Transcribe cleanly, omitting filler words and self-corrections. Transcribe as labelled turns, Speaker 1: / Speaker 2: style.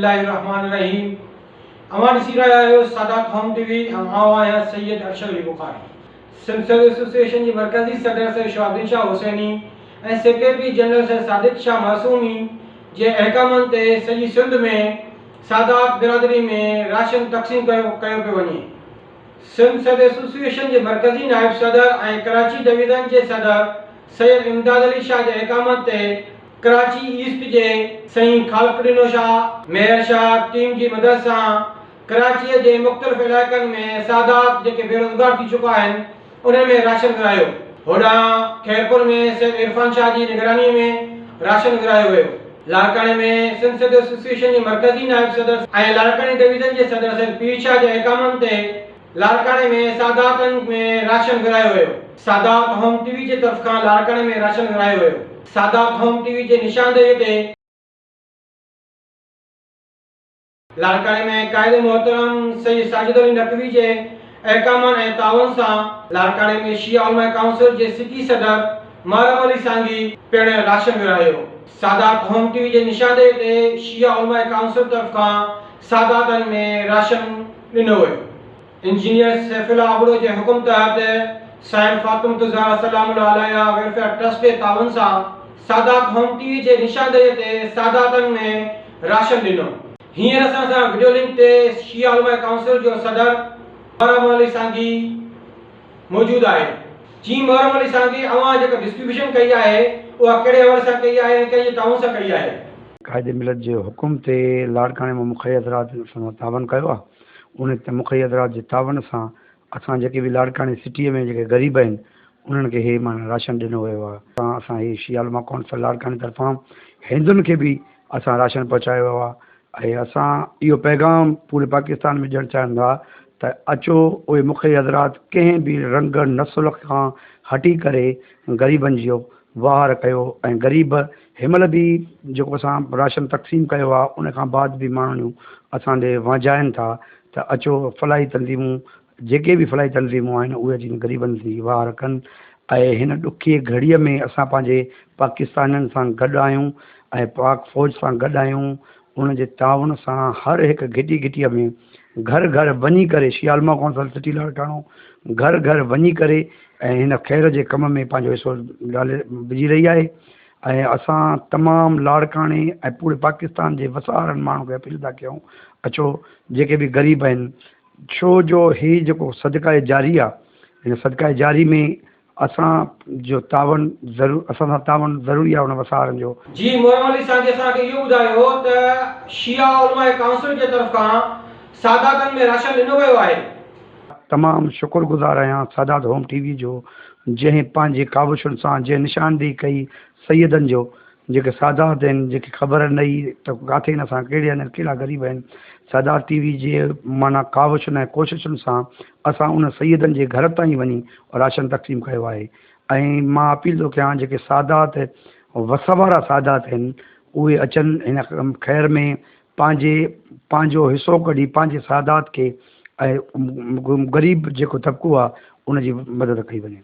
Speaker 1: बिस्मिल्लाहिर्रहमानिर्रहीम। अवां ॾिसी रहिया आहियो सादात होम टीवी। आउं आहियां सैयद अरशद अली बुखारी। सिंध एसोसिएशन जी मरकज़ी सदर सैयद शहाबुद्दीन शाह हुसैनी ऐं सेक्रेटरी जनरल सैयद सादिक शाह मासूमी जे अहकामनि ते सॼी सिंध में सादात बिरादरी में राशन तक़सीम कयो पियो वञे। सिंध एसोसिएशन जे मरकज़ी नायब सदर ऐं कराची डिवीज़न जे सदर सैयद इमदाद अली शाह जे अहकामनि ते कराची ईस्ट जे सईं खालकड़िनो शाह मेहर शाह टीम की मदद से कराची के मुख्तलिफ इलाक़नि में सादात जेके बेरोज़गार थी चुका आहिनि उन्हनि में राशन विरायो। होॾां खैरपुर में सैयद इरफान शाह जी निगरानी में राशन विरायो वियो। लाड़काने में सिंध एसोसिएशन जे मरकज़ी नायब सदर ऐं लाड़काने डिवीज़न जे सदर सैयद पीर शाह जे अहकामनि ते लाड़काने में सादातनि में राशन विरायो वियो। सादात होम टीवी जे तरफ़ खां लाड़काने में राशन विरायो वियो। सादात होम टीवी जे निशानदेही ते लाड़काने में कायदे मोहतरम सैयद साजिद अली नकवी जे अहकामनि ऐं तावन सां लाड़काने में शिया उलमा काउंसिल जे सिटी सदर मारम अली सांगी पिण राशन विरायो। सादात होम टीवी जे निशानदेही ते शिया उलमा काउंसिल तरफ़ खां सादातनि में राशन ॾिनो वियो। इंजीनियर सैफुल्ला आबड़ो जे हुकुम तहत साइन फातिमा ज़हरा सलामुल्लाह अलैहा वेलफेयर ट्रस्ट जे तावन सां सादात होम टीवी जे निशानदेही ते सादातनि में राशन ॾिनो। हींअर असां सां वीडियो लिंक ते शिया उलमा काउंसिल जो सदर मारम अली सांगी मौजूद आहे। जी मारम अली सांगी, अवां जेका डिस्ट्रीब्यूशन कई आहे उहा कहिड़े हवाले सां कई आहे, कंहिंजे तावन सां कई आहे?
Speaker 2: कायदे मिलत जे हुकुम ते लाड़काने में मुखी हज़रात सां तावन कयो आहे। उन ते मुखी हज़रात जे तावन सां असां जेके बि लाड़काने सिटीअ में जेके ग़रीब आहिनि उन्हनि खे हे माना राशन ॾिनो वियो आहे। असां ही शिया उलमा काउंसिल लाड़काने तरफ़ां हिंदुनि खे बि असां राशन पहुचायो वियो आहे। ऐं असां इहो पैगाम पूरे पाकिस्तान में ॾियणु चाहींदा त अचो उहे मुखी हज़रात कंहिं बि रंग नस्ल खां हटी करे ग़रीबनि जो वार कयो ऐं ग़रीब हिनमहिल बि जेको असां राशन तक़सीम कयो आहे उन खां बाद बि माण्हू असां ॾे वांझाइनि था त अचो फलाही तंज़ीमूं जेके बि फलाही तंज़ीमूं आहिनि उहे अची ग़रीबनि जी वार कनि। ऐं हिन ॾुखी घड़ीअ में असां पंहिंजे पाकिस्तानियुनि सां गॾु आहियूं ऐं पाक फ़ौज सां गॾु आहियूं। उन जे ताउन सां हर हिकु घिटीअ में घर घर वञी करे शिया उलमा काउंसिल सिटी लाड़कानो घर घर वञी करे ऐं हिन ख़ैर जे कम में पंहिंजो हिसो विझी रही आहे। ऐं असां तमामु लाड़काने ऐं पूरे पाकिस्तान जे वसारनि माण्हू खे अपील था कयूं अचो जेके बि ग़रीब आहिनि, छो जो हीउ जेको सदका जारी आहे हिन सदका जारी में असां जो तावन असां सां तावन ज़रूरी आहे उन वसारनि जो।
Speaker 1: जी मोहम्मद अली साहब असांखे इहो ॿुधायो त शिया उलमा काउंसिल जे तरफ़ खां सादातनि में राशन ॾिनो वियो आहे।
Speaker 2: तमामु शुक्रगुज़ार आहियां सादात होम टीवी जो, जंहिं पंहिंजे काविशुनि सां जंहिं निशानदेही कई सैयदनि जो जेके सादात आहिनि, जेके ख़बर न हुई त किथे न असां कहिड़े आहिनि कहिड़ा ग़रीब आहिनि। सादात टीवी जे माना काविशुनि ऐं कोशिशुनि सां असां उन सैयदनि जे घर ताईं वञी राशन तक़सीम कयो आहे। ऐं मां अपील थो कयां जेके सादात वस वारा सादात आहिनि उहे अचनि हिन ख़ैर में पंहिंजो हिसो कढी पंहिंजे सादात खे ऐं ग़रीब जेको तबिको आहे उन जी मदद कई वञे।